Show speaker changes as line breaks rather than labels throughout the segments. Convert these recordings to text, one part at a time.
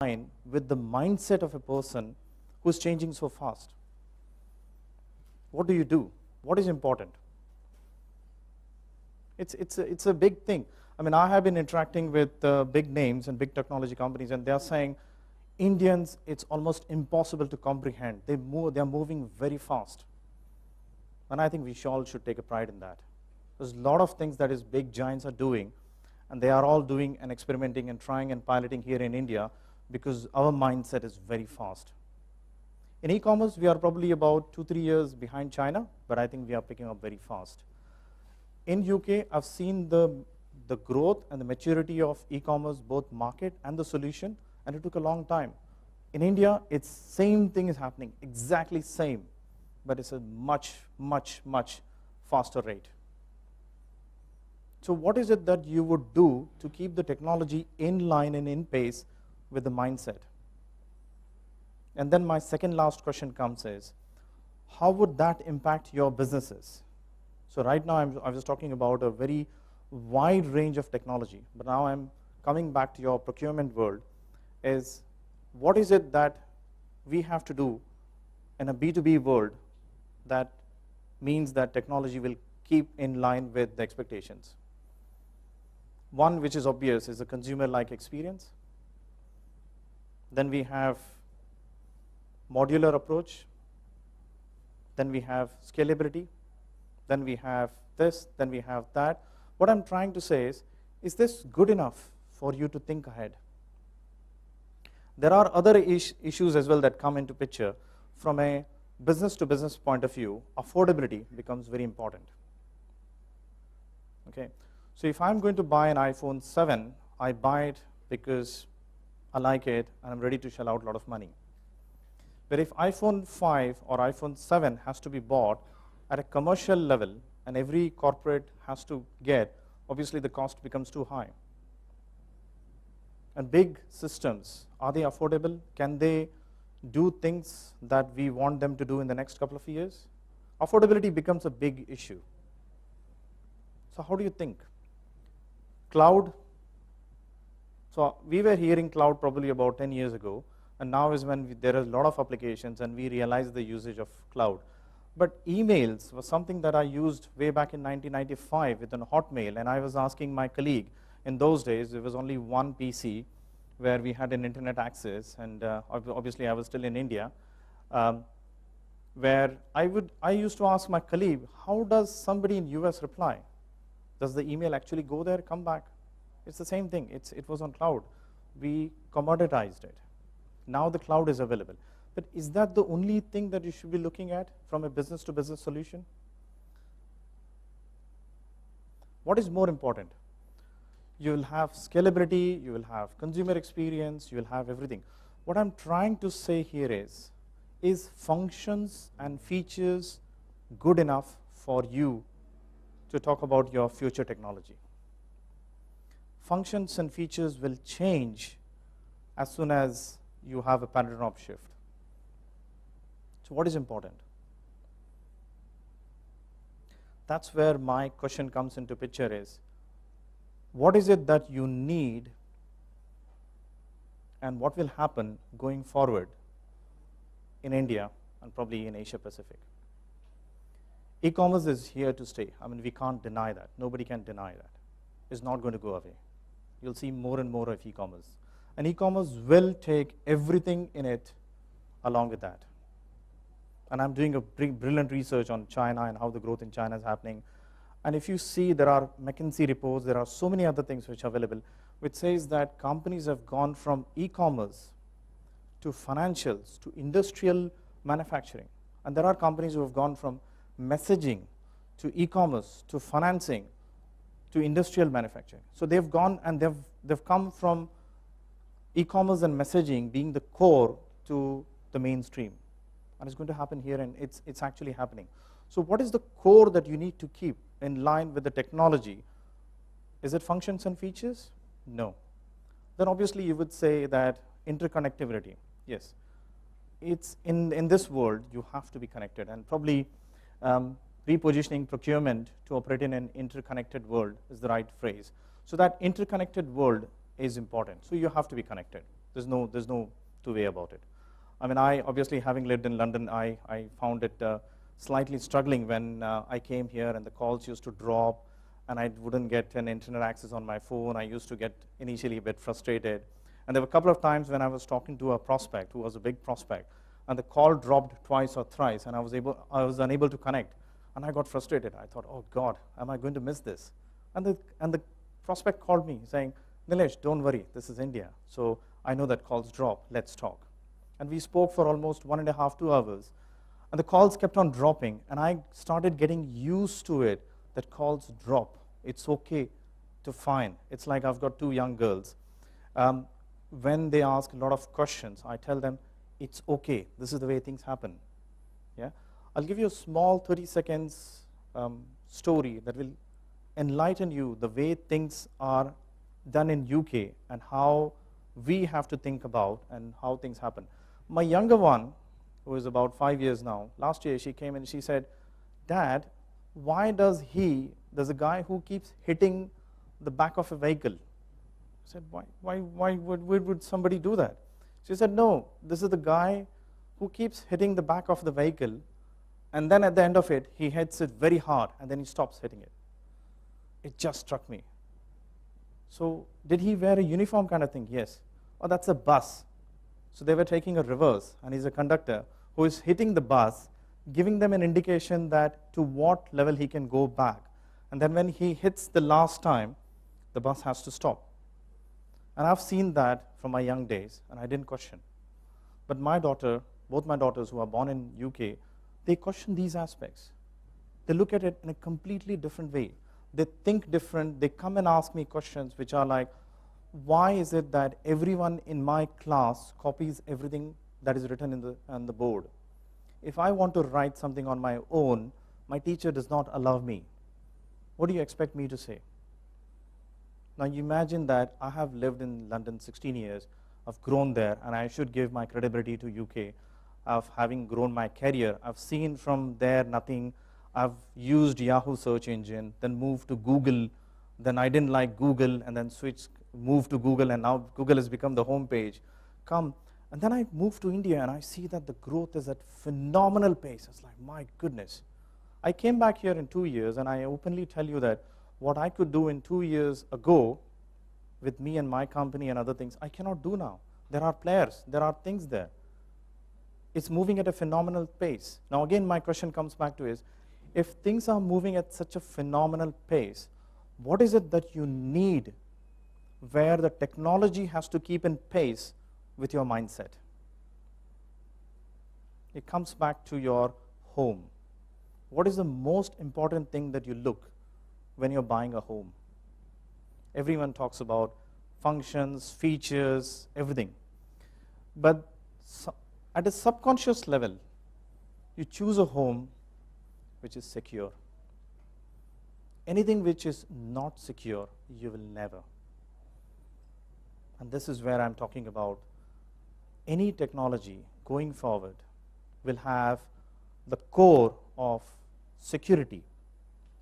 line with the mindset of a person who's changing so fast? What do you do? What is important? It's a big thing. I mean, I have been interacting with big names and big technology companies, and they're saying, Indians, it's almost impossible to comprehend. They're moving very fast. And I think we all should take a pride in that. There's a lot of things that is big giants are doing, and they are all doing and experimenting and trying and piloting here in India because our mindset is very fast. In e-commerce, we are probably about 2-3 years behind China, but I think we are picking up very fast. In UK, I've seen the growth and the maturity of e-commerce, both market and the solution, and it took a long time. In India, it's same thing is happening, exactly same, but it's a much, much, much faster rate. So what is it that you would do to keep the technology in line and in pace with the mindset? And then my second last question comes is, how would that impact your businesses? So right now I was talking about a very wide range of technology, but now I'm coming back to your procurement world, is what is it that we have to do in a B2B world that means that technology will keep in line with the expectations? One which is obvious is a consumer-like experience. Then we have modular approach. Then we have scalability. Then we have this, then we have that. What I'm trying to say is this good enough for you to think ahead? There are other issues as well that come into picture. From a business-to-business point of view, affordability becomes very important. Okay, so if I'm going to buy an iPhone 7, I buy it because I like it and I'm ready to shell out a lot of money. But if iPhone 5 or iPhone 7 has to be bought at a commercial level and every corporate has to get, obviously the cost becomes too high. And big systems, are they affordable? Can they do things that we want them to do in the next couple of years? Affordability becomes a big issue. So how do you think? Cloud. So we were hearing cloud probably about 10 years ago, and now is when there are a lot of applications and we realize the usage of cloud. But emails was something that I used way back in 1995 with an Hotmail, and I was asking my colleague, in those days there was only one PC where we had an internet access, and obviously I was still in India, where I used to ask my colleague, how does somebody in US reply? Does the email actually go there, come back? It's the same thing, it was on cloud. We commoditized it. Now the cloud is available. But is that the only thing that you should be looking at from a business-to-business solution? What is more important? You will have scalability, you will have consumer experience, you will have everything. What I'm trying to say here is functions and features good enough for you to talk about your future technology? Functions and features will change as soon as you have a paradigm shift. So what is important? That's where my question comes into picture is, what is it that you need and what will happen going forward in India and probably in Asia Pacific? E-commerce is here to stay. I mean, we can't deny that. Nobody can deny that. It's not going to go away. You'll see more and more of e-commerce. And e-commerce will take everything in it along with that. And I'm doing a brilliant research on China and how the growth in China is happening. And if you see, there are McKinsey reports, there are so many other things which are available, which says that companies have gone from e-commerce to financials to industrial manufacturing. And there are companies who have gone from messaging to e-commerce to financing to industrial manufacturing. So they've gone and they've come from e-commerce and messaging being the core to the mainstream. And it's going to happen here, and it's actually happening. So what is the core that you need to keep in line with the technology? Is it functions and features? No. Then obviously you would say that interconnectivity. Yes. It's in this world, you have to be connected, and probably repositioning procurement to operate in an interconnected world is the right phrase. So that interconnected world is important. So you have to be connected. There's no two way about it. I mean, I obviously, having lived in London, I found it slightly struggling when I came here and the calls used to drop and I wouldn't get an internet access on my phone. I used to get initially a bit frustrated. And there were a couple of times when I was talking to a prospect who was a big prospect, and the call dropped twice or thrice, and I was unable to connect. And I got frustrated. I thought, oh God, am I going to miss this? And the prospect called me saying, Nilesh, don't worry, this is India. So I know that calls drop, let's talk. And we spoke for almost 1.5, 2 hours. And the calls kept on dropping, and I started getting used to it, that calls drop. It's okay to fine. It's like I've got 2 young girls. When they ask a lot of questions, I tell them, it's okay. This is the way things happen. Yeah? I'll give you a small 30 seconds story that will enlighten you the way things are done in UK and how we have to think about and how things happen. My younger one, who is about 5 years now, last year she came and she said, Dad, why there's a guy who keeps hitting the back of a vehicle? I said, why would somebody do that? She said, no, this is the guy who keeps hitting the back of the vehicle, and then at the end of it, he hits it very hard, and then he stops hitting it. It just struck me. So did he wear a uniform kind of thing? Yes. Oh, that's a bus. So they were taking a reverse, and he's a conductor who is hitting the bus, giving them an indication that to what level he can go back. And then when he hits the last time, the bus has to stop. And I've seen that from my young days, and I didn't question. But my daughter, both my daughters who are born in UK, they question these aspects. They look at it in a completely different way. They think different. They come and ask me questions which are like, why is it that everyone in my class copies everything that is written on the board? If I want to write something on my own, my teacher does not allow me. What do you expect me to say? Now you imagine that I have lived in London 16 years, I've grown there, and I should give my credibility to UK of having grown my career. I've seen from there nothing. I've used Yahoo search engine, then moved to Google, then I didn't like Google, and then moved to Google, and now Google has become the home page. And then I moved to India, and I see that the growth is at phenomenal pace. It's like, my goodness. I came back here in 2 years, and I openly tell you that what I could do in 2 years ago with me and my company and other things, I cannot do now. There are players, there are things there. It's moving at a phenomenal pace. Now again, my question comes back to is, if things are moving at such a phenomenal pace, what is it that you need where the technology has to keep in pace with your mindset? It comes back to your home. What is the most important thing that you look when you're buying a home? Everyone talks about functions, features, everything. But at a subconscious level, you choose a home which is secure. Anything which is not secure, you will never. And this is where I'm talking about any technology going forward will have the core of security.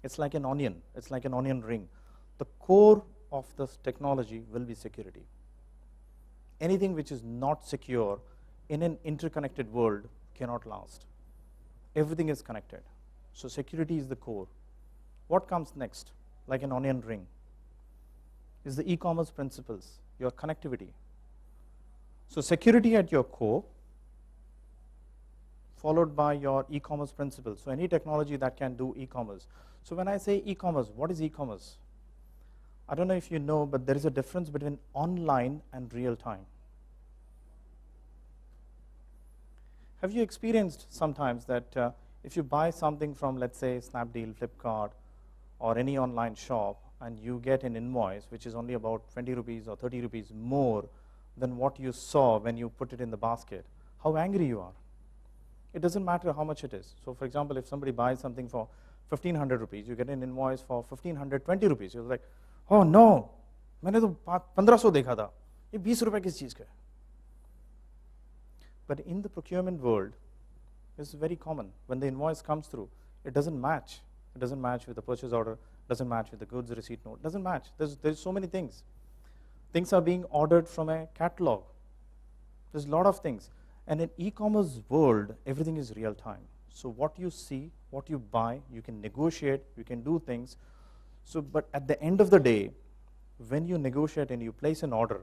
It's like an onion. It's like an onion ring. The core of this technology will be security. Anything which is not secure in an interconnected world cannot last. Everything is connected. So security is the core. What comes next, like an onion ring, is the e-commerce principles, your connectivity. So security at your core, followed by your e-commerce principles. So any technology that can do e-commerce. So when I say e-commerce, what is e-commerce? I don't know if you know, but there is a difference between online and real time. Have you experienced sometimes that if you buy something from, let's say, Snapdeal, Flipkart, or any online shop, and you get an invoice which is only about 20 rupees or 30 rupees more than what you saw when you put it in the basket, how angry you are? It doesn't matter how much it is. So for example, if somebody buys something for 1,500 rupees, you get an invoice for 1,520 rupees. You're like, oh no, मैंने तो 1,500 देखा था, ये 20 रुपए किस चीज का है? But in the procurement world, it's very common. When the invoice comes through, it doesn't match. It doesn't match with the purchase order, doesn't match with the goods receipt note, doesn't match. There's so many things. Things are being ordered from a catalog. There's a lot of things. And in e-commerce world, everything is real time. So what you see, what you buy, you can negotiate, you can do things. So, but at the end of the day, when you negotiate and you place an order,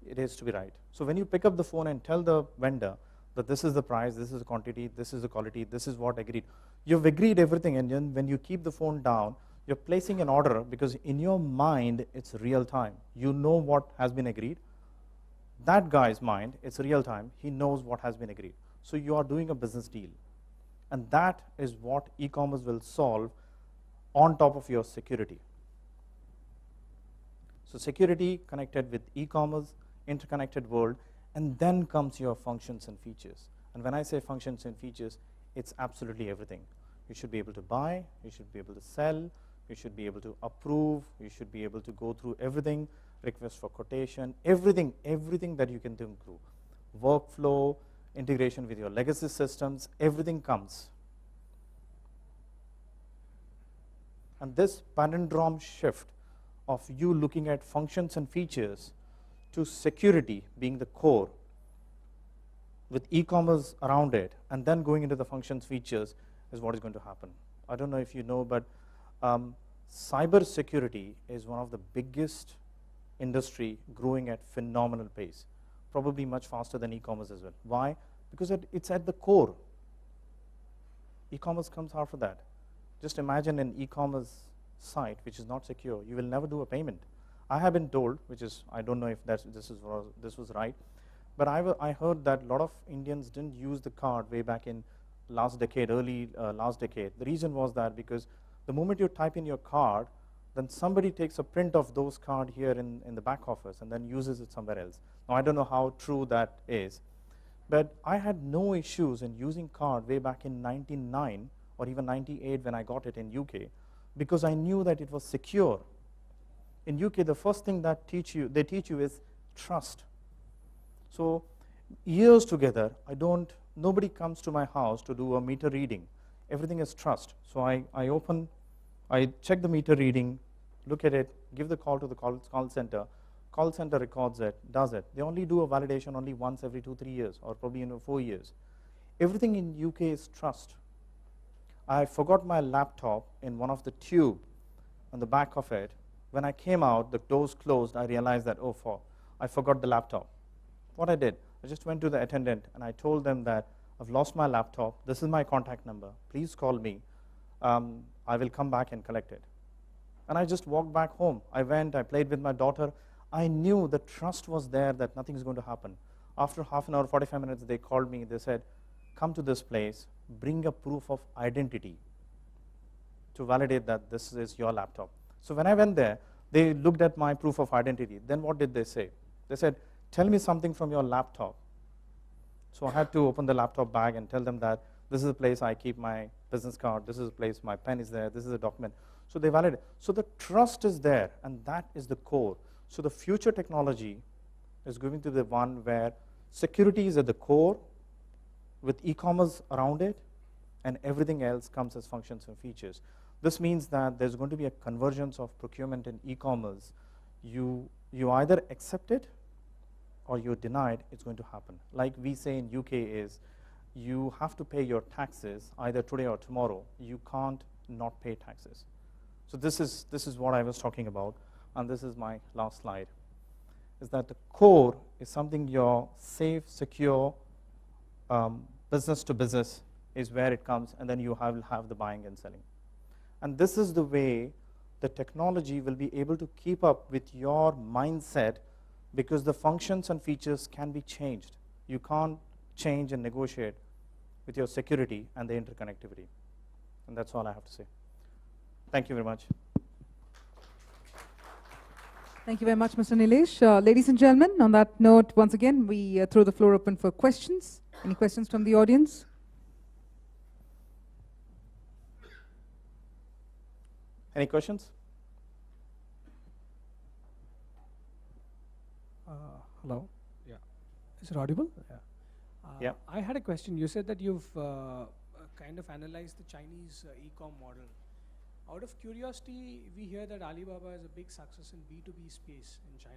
it has to be right. So when you pick up the phone and tell the vendor that this is the price, this is the quantity, this is the quality, this is what agreed, you've agreed everything, and then when you keep the phone down, you're placing an order because in your mind, it's real time. You know what has been agreed. That guy's mind, it's real time. He knows what has been agreed. So you are doing a business deal. And that is what e-commerce will solve on top of your security. So security connected with e-commerce, interconnected world, and then comes your functions and features. And when I say functions and features, it's absolutely everything. You should be able to buy, you should be able to sell, you should be able to approve, you should be able to go through everything, request for quotation, everything that you can think through. Workflow, integration with your legacy systems, everything comes. And this palindrome shift of you looking at functions and features to security being the core with e-commerce around it and then going into the functions features is what is going to happen. I don't know if you know, but cyber security is one of the biggest industry growing at phenomenal pace, probably much faster than e-commerce as well. Why? Because it's at the core. E-commerce comes after that. Just imagine an e-commerce site which is not secure. You will never do a payment. I have been told, which is, I don't know if this was right, but I heard that a lot of Indians didn't use the card way back in last decade, early last decade. The reason was that because the moment you type in your card, then somebody takes a print of those card here in the back office and then uses it somewhere else. Now, I don't know how true that is, but I had no issues in using card way back in 99 or even 98 when I got it in UK, because I knew that it was secure. In UK, the first thing that they teach you is trust. So years together, nobody comes to my house to do a meter reading. Everything is trust. So I check the meter reading, look at it, give the call to the call center. Call center records it, does it. They only do a validation only once every 2-3 years, or probably 4 years. Everything in UK is trust. I forgot my laptop in one of the tube on the back of it. When I came out, the doors closed. I realized that, I forgot the laptop. What I did, I just went to the attendant and I told them that I've lost my laptop. This is my contact number. Please call me. I will come back and collect it. And I just walked back home. I went, I played with my daughter. I knew the trust was there that nothing is going to happen. After half an hour, 45 minutes, they called me. They said, come to this place, bring a proof of identity to validate that this is your laptop. So when I went there, they looked at my proof of identity. Then what did they say? They said, tell me something from your laptop. So I had to open the laptop bag and tell them that this is the place I keep my business card. This is the place my pen is there. This is a document. So they validate. So the trust is there, and that is the core. So the future technology is going to be the one where security is at the core with e-commerce around it, and everything else comes as functions and features. This means that there's going to be a convergence of procurement and e-commerce. You either accept it or you're denied. It's going to happen. Like we say in UK is, you have to pay your taxes either today or tomorrow. You can't not pay taxes. So this is what I was talking about, and this is my last slide, is that the core is something your safe, secure, business to business is where it comes, and then you will have the buying and selling. And this is the way the technology will be able to keep up with your mindset, because the functions and features can be changed. You can't change and negotiate with your security and the interconnectivity. And that's all I have to say. Thank you very much.
Thank you very much, Mr. Nilesh. Ladies and gentlemen, on that note, once again, we throw the floor open for questions. Any questions from the audience?
Any questions?
Hello. Yeah. Is it audible? Yeah.
Yeah.
I had a question. You said that you've kind of analyzed the Chinese e-com model. Out of curiosity, we hear that Alibaba is a big success in B2B space in China.